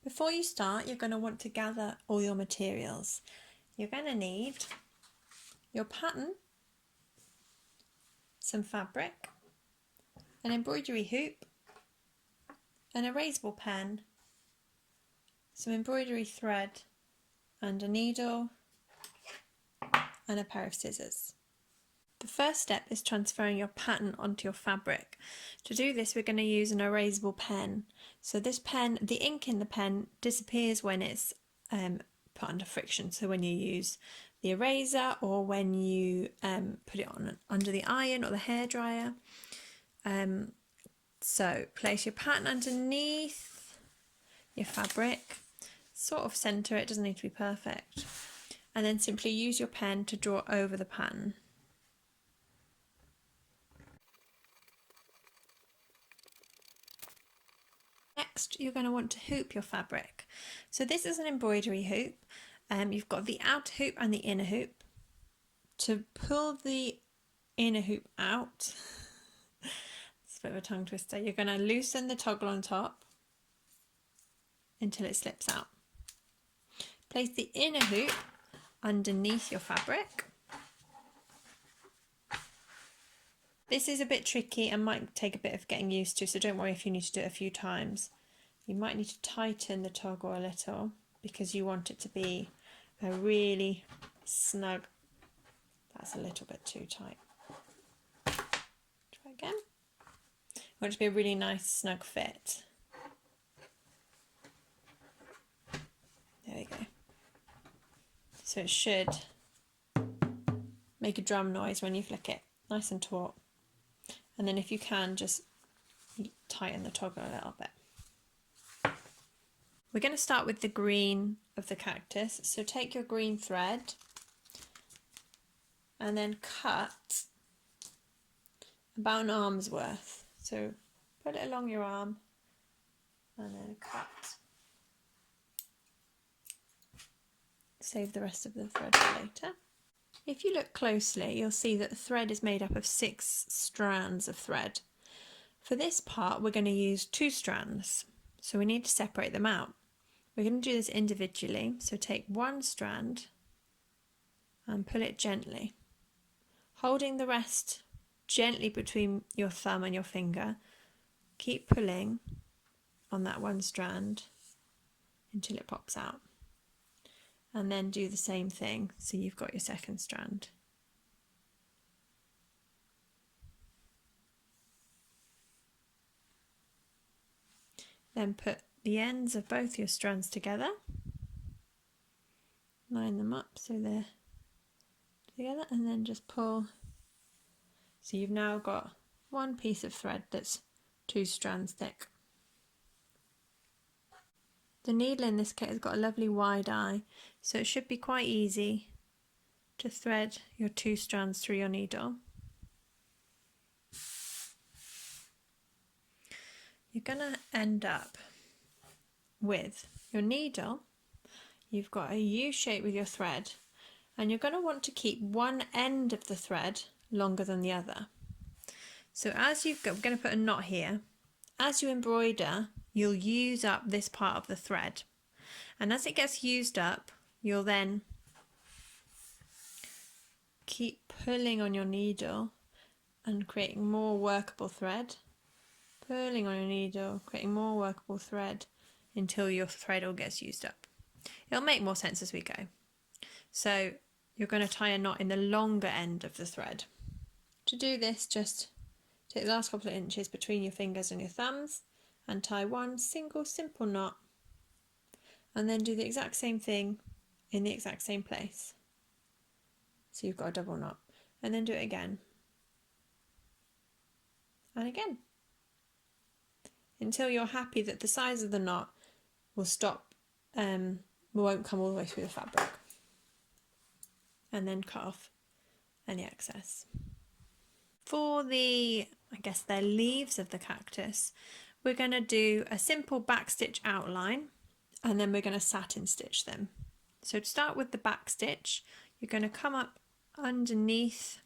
Before you start, you're going to want to gather all your materials. You're going to need your pattern, some fabric, an embroidery hoop, an erasable pen, some embroidery thread and a needle, and a pair of scissors. The first step is transferring your pattern onto your fabric. To do this, we're going to use an erasable pen. So this pen, the ink in the pen disappears when it's put under friction. So when you use the eraser or when you put it on under the iron or the hairdryer. So place your pattern underneath your fabric, sort of centre it, doesn't need to be perfect, and then simply use your pen to draw over the pattern. Next, you're going to want to hoop your fabric. So this is an embroidery hoop. You've got the outer hoop and the inner hoop. To pull the inner hoop out, it's a bit of a tongue twister, you're going to loosen the toggle on top until it slips out. Place the inner hoop underneath your fabric. This is a bit tricky and might take a bit of getting used to, so don't worry if you need to do it a few times. You might need to tighten the toggle a little because you want it to be a really snug. That's a little bit too tight. Try again. You want it to be a really nice snug fit. There we go. So it should make a drum noise when you flick it, nice and taut. And then if you can, just tighten the toggle a little bit. We're going to start with the green of the cactus. So take your green thread and then cut about an arm's worth. So put it along your arm and then cut. Save the rest of the thread for later. If you look closely, you'll see that the thread is made up of 6 strands of thread. For this part, we're going to use 2 strands, so we need to separate them out. We're going to do this individually, so take one strand and pull it gently, holding the rest gently between your thumb and your finger. Keep pulling on that one strand until it pops out. And then do the same thing, so you've got your second strand. Then put the ends of both your strands together. Line them up so they're together and then just pull. So you've now got one piece of thread that's 2 strands thick. The needle in this kit has got a lovely wide eye, so it should be quite easy to thread your 2 strands through your needle. You're going to end up with your needle. You've got a U shape with your thread, and you're going to want to keep one end of the thread longer than the other. So as you've got, we're going to put a knot here. As you embroider, you'll use up this part of the thread, and as it gets used up, you'll then keep pulling on your needle and creating more workable thread, pulling on your needle, creating more workable thread until your thread all gets used up. It'll make more sense as we go. So you're going to tie a knot in the longer end of the thread. To do this, just take the last couple of inches between your fingers and your thumbs and tie one single simple knot, and then do the exact same thing in the exact same place. So you've got a double knot, and then do it again and again until you're happy that the size of the knot will stop, won't come all the way through the fabric, and then cut off any excess. For the, they're leaves of the cactus, we're going to do a simple back stitch outline, and then we're going to satin stitch them. So to start with the back stitch, you're going to come up underneath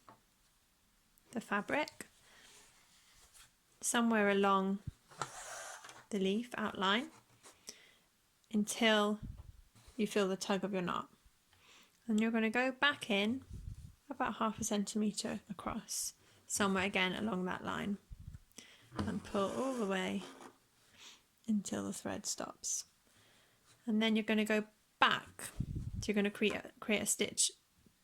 the fabric, somewhere along the leaf outline, until you feel the tug of your knot. And you're going to go back in about 1/2 centimetre across, somewhere again along that line, and pull all the way until the thread stops. And then you're going to go back. So you're going to create a stitch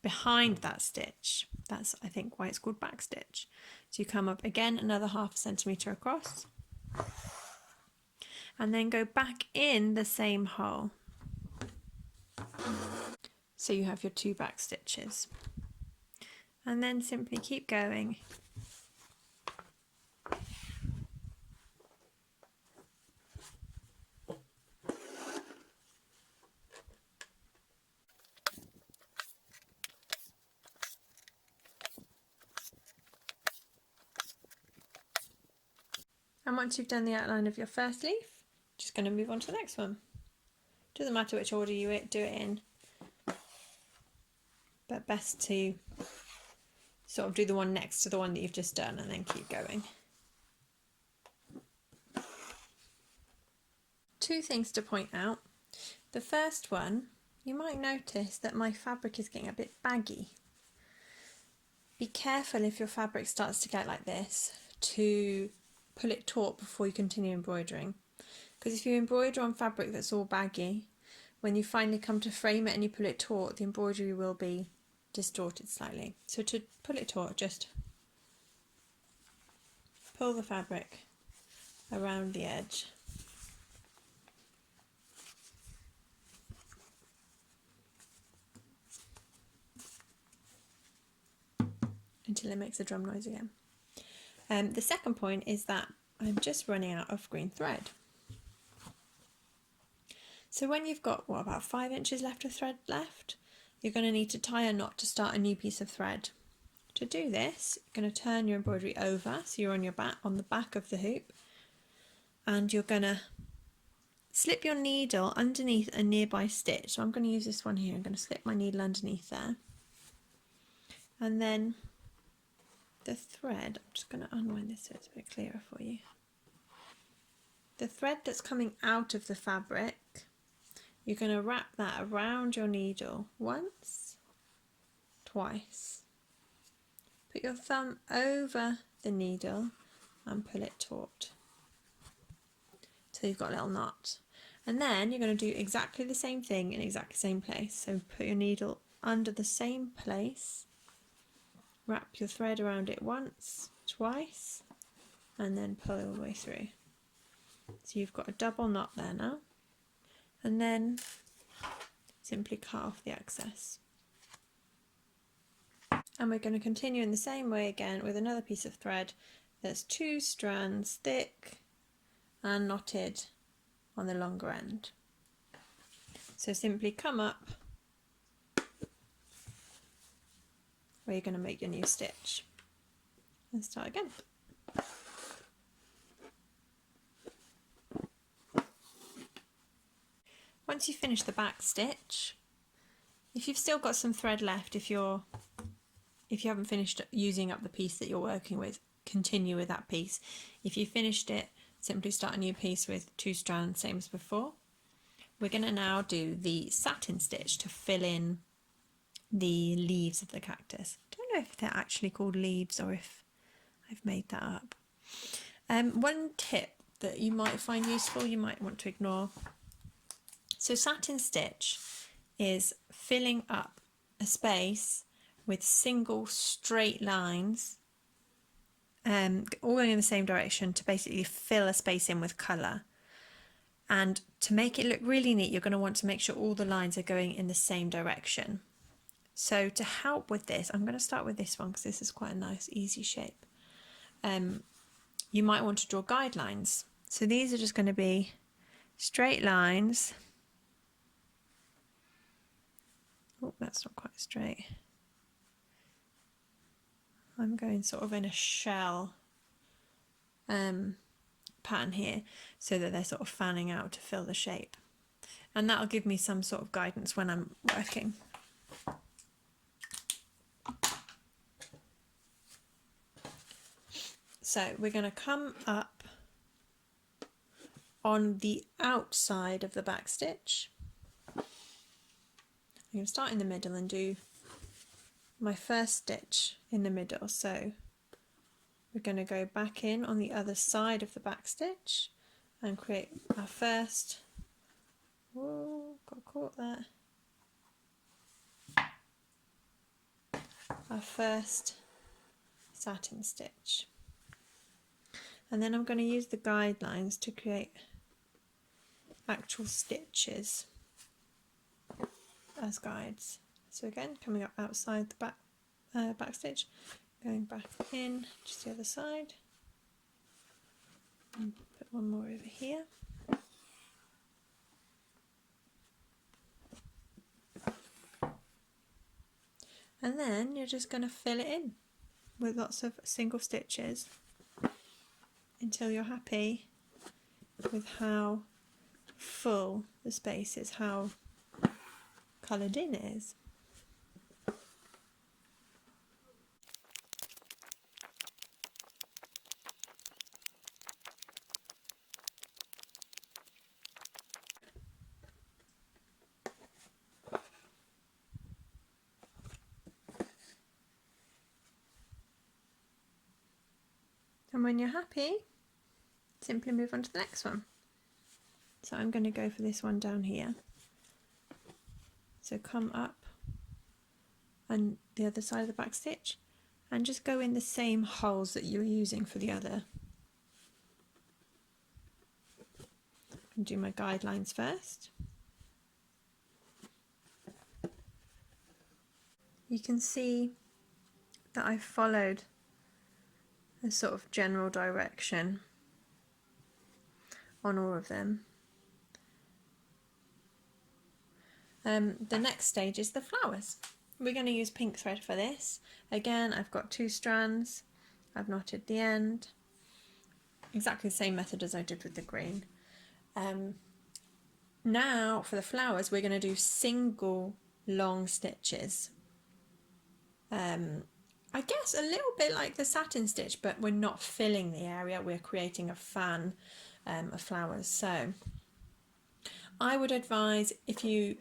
behind that stitch. That's, I think, why it's called back stitch. So you come up again another 1/2 centimetre across, and then go back in the same hole. So you have your 2 back stitches. And then simply keep going. And once you've done the outline of your first leaf, just going to move on to the next one. Doesn't matter which order you do it in, but best to sort of do the one next to the one that you've just done and then keep going. 2 things to point out. The first one, you might notice that my fabric is getting a bit baggy. Be careful if your fabric starts to get like this to pull it taut before you continue embroidering, because if you embroider on fabric that's all baggy, when you finally come to frame it and you pull it taut, the embroidery will be distorted slightly. So to pull it taut, just pull the fabric around the edge until it makes a drum noise again. The second point is that I'm just running out of green thread. So when you've got, what, about 5 inches left of thread left, you're going to need to tie a knot to start a new piece of thread. To do this, you're going to turn your embroidery over, so you're on your back, on the back of the hoop, and you're going to slip your needle underneath a nearby stitch. So I'm going to use this one here. I'm going to slip my needle underneath there, and then the thread, I'm just going to unwind this so it's a bit clearer for you. The thread that's coming out of the fabric, you're going to wrap that around your needle once, twice. Put your thumb over the needle and pull it taut till you've got a little knot. And then you're going to do exactly the same thing in exactly the same place. So put your needle under the same place, wrap your thread around it once, twice, and then pull all the way through. So you've got a double knot there now. And then simply cut off the excess. And we're going to continue in the same way again with another piece of thread that's 2 strands thick and knotted on the longer end. So simply come up where you're going to make your new stitch and start again. Once you finish the back stitch, if you've still got some thread left, if you haven't finished using up the piece that you're working with, continue with that piece. If you finished it, simply start a new piece with 2 strands, same as before. We're going to now do the satin stitch to fill in the leaves of the cactus. I don't know if they're actually called leaves or if I've made that up. One tip that you might find useful, you might want to ignore. So satin stitch is filling up a space with single straight lines, all going in the same direction to basically fill a space in with colour. And to make it look really neat, you're going to want to make sure all the lines are going in the same direction. So to help with this, I'm going to start with this one because this is quite a nice, easy shape. You might want to draw guidelines. So these are just going to be straight lines. Oh, that's not quite straight. I'm going sort of in a shell pattern here so that they're sort of fanning out to fill the shape. And that'll give me some sort of guidance when I'm working. So we're going to come up on the outside of the back stitch. I'm going to start in the middle and do my first stitch in the middle. So we're going to go back in on the other side of the back stitch and create our first, oh, got caught there, our first satin stitch. And then I'm going to use the guidelines to create actual stitches as guides. So again, coming up outside the back stitch, going back in just the other side, and put one more over here. And then you're just going to fill it in with lots of single stitches until you're happy with how full the space is, how coloured in it is. And when you're happy, simply move on to the next one. So I'm going to go for this one down here. So come up on the other side of the back stitch and just go in the same holes that you were using for the other. And do my guidelines first. You can see that I've followed a sort of general direction on all of them. The next stage is the flowers. We're going to use pink thread for this. Again, I've got 2 strands. I've knotted the end. Exactly the same method as I did with the green. Now for the flowers, we're going to do single long stitches. I guess a little bit like the satin stitch, but we're not filling the area, we're creating a fan of flowers. So I would advise, if you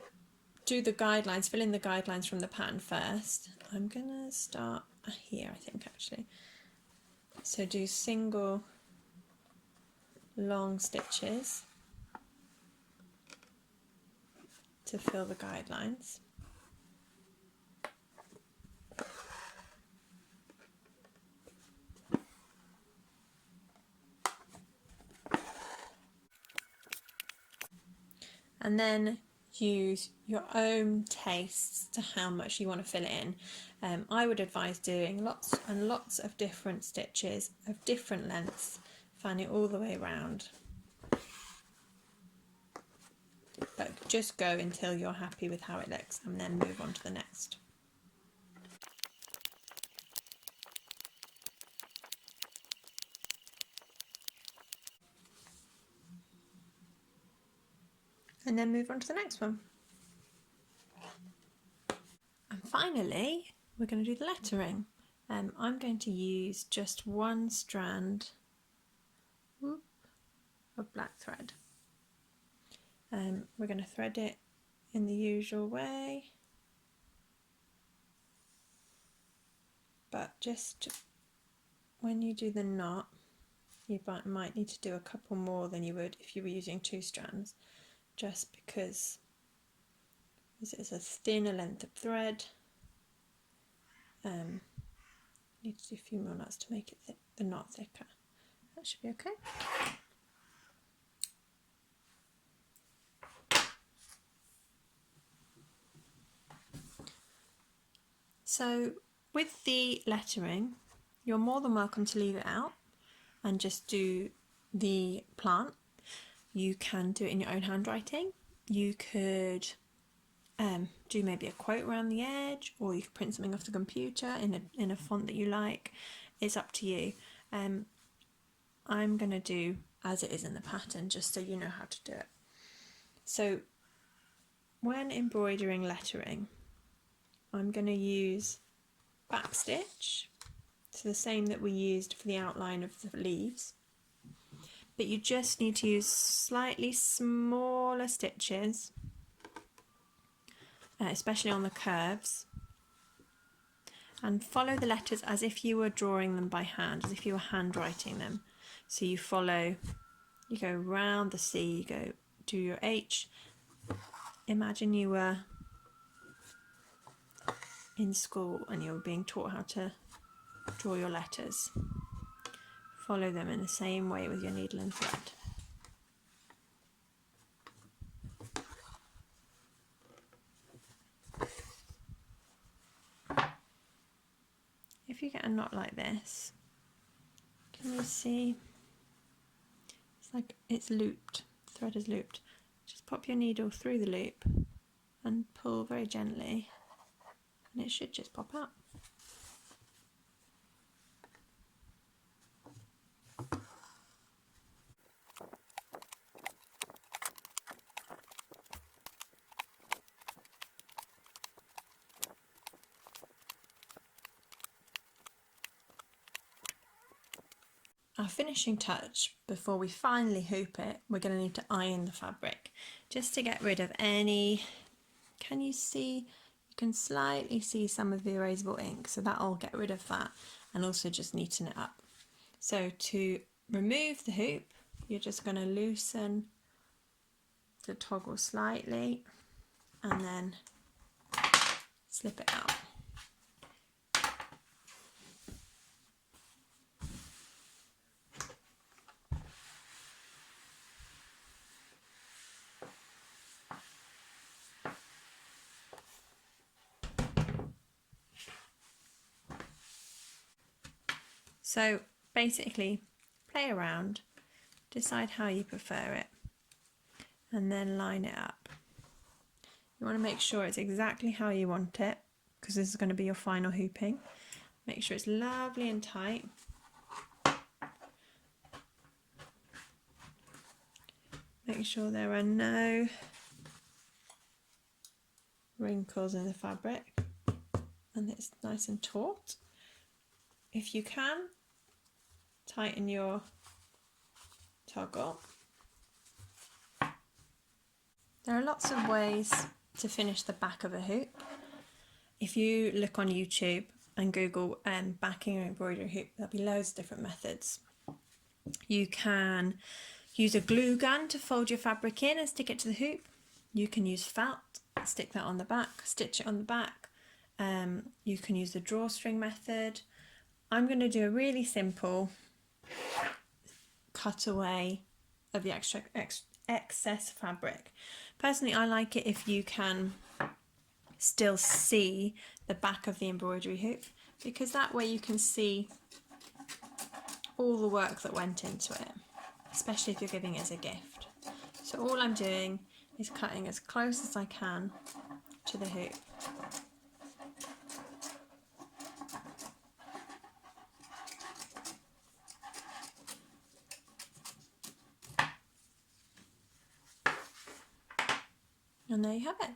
do the guidelines, fill in the guidelines from the pattern first. I'm gonna start here, I think, actually. So do single long stitches to fill the guidelines. And then use your own tastes to how much you want to fill it in. I would advise doing lots and lots of different stitches of different lengths, fan it all the way around. But just go until you're happy with how it looks and then move on to the next. And then move on to the next one. And finally, we're going to do the lettering. I'm going to use just 1 strand of black thread. We're going to thread it in the usual way, but just when you do the knot, you might need to do a couple more than you would if you were using 2 strands, just because this is a thinner length of thread. Need to do a few more knots to make it the knot thicker. That should be okay. So with the lettering, you're more than welcome to leave it out and just do the plant. You can do it in your own handwriting. You could do maybe a quote around the edge, or you could print something off the computer in a font that you like. It's up to you. I'm going to do as it is in the pattern, just so you know how to do it. So when embroidering lettering, I'm going to use back stitch, so the same that we used for the outline of the leaves, but you just need to use slightly smaller stitches, especially on the curves, and follow the letters as if you were drawing them by hand, as if you were handwriting them. So you follow, you go round the C, you go do your H. Imagine you were in school and you were being taught how to draw your letters. Follow them in the same way with your needle and thread. If you get a knot like this, can you see? It's like it's looped, the thread is looped. Just pop your needle through the loop and pull very gently, and it should just pop out. Our finishing touch, before we finally hoop it, we're going to need to iron the fabric just to get rid of any, can you see, you can slightly see some of the erasable ink, so that'll get rid of that and also just neaten it up. So to remove the hoop, you're just going to loosen the toggle slightly and then slip it out. So basically, play around, decide how you prefer it, and then line it up. You want to make sure it's exactly how you want it, because this is going to be your final hooping. Make sure it's lovely and tight. Make sure there are no wrinkles in the fabric and it's nice and taut. If you can, tighten your toggle. There are lots of ways to finish the back of a hoop. If you look on YouTube and Google backing or embroidery hoop, there'll be loads of different methods. You can use a glue gun to fold your fabric in and stick it to the hoop. You can use felt, stick that on the back, stitch it on the back. You can use the drawstring method. I'm going to do a really simple cutaway of the excess fabric. Personally, I like it if you can still see the back of the embroidery hoop, because that way you can see all the work that went into it, especially if you're giving it as a gift. So all I'm doing is cutting as close as I can to the hoop. And there you have it.